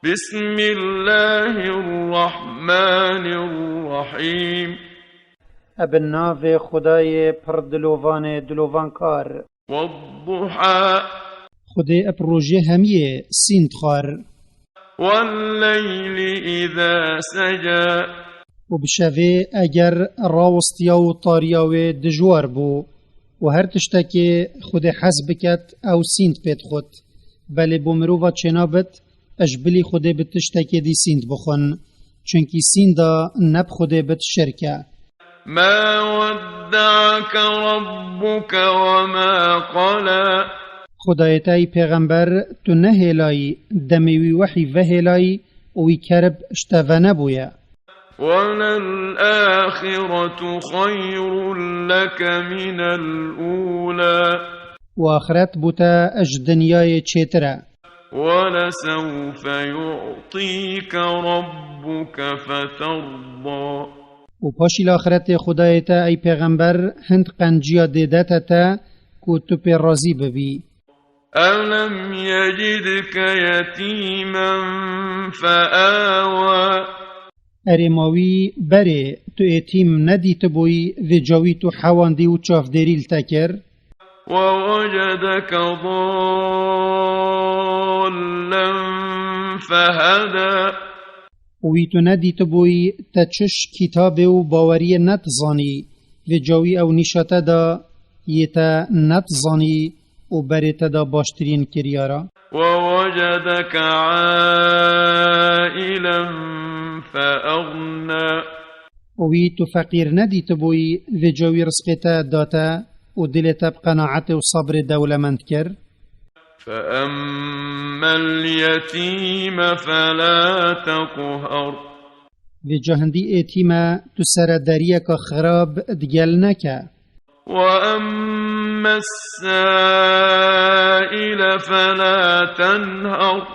بسم الله الرحمن الرحيم ابن ناو خدای پر دلوان کار والضحى خدای اپروژه همیه سیند خار والليل إذا سجى و بشوه اگر راوستیا و طاریا و دجوار بو و هر تشتاکی خود حزب کت او سیند پید خود بله بو مروفا چنابت اجبلی خود بتشتاکی دی سیند بخون چونکی سیندا نب خود بت شرکه ما ودعك ربك وما قلى خدایتای پیغمبر تو نهلای دمیوی وحی وهلای وی کرب اشتوه نبویا وللآخرة خير لك من الأولى و آخرت بوتا اج دنیای چیتره ولسوف يعطيك ربك فترضى و پاشی الآخرت خدایتا ای پیغمبر هند قنجیا دیدتا تا کو تو پی رازی ببی ألم يجدك يتيما فآوى ارماوی بره تو ایتیم ندیت بوی و جاوی تو حواندی و چاف دیریل تکر ووجدك ضالا فهدى وی تو ندیت بوی تا چش کتاب و باوری نتزانی و جاوی او نشاته دا یتا نتزانی و برت دا باشترین کریارا ووجدك عائلا فأغنى وی تو فقیر ندیت بوی و جاوی رزقتا داتا و دلتا بقناعت و صبر دولمند کر فأما اليتيم فلا تقهر و جهندی ایتیما تو سردریه که خراب دگل نکه وأما السائل فلا تنهر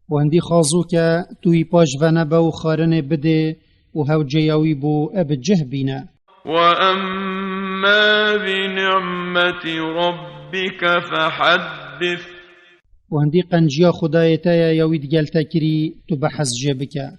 و هندی خازو که توی پاش و نبا و خارن بده و هاو جیاوی بو اب جه بینه وأما بنعمة ربك فحدث و هندی قنجیا خدایتا یاوی دگل تکری تو بحث جه بکه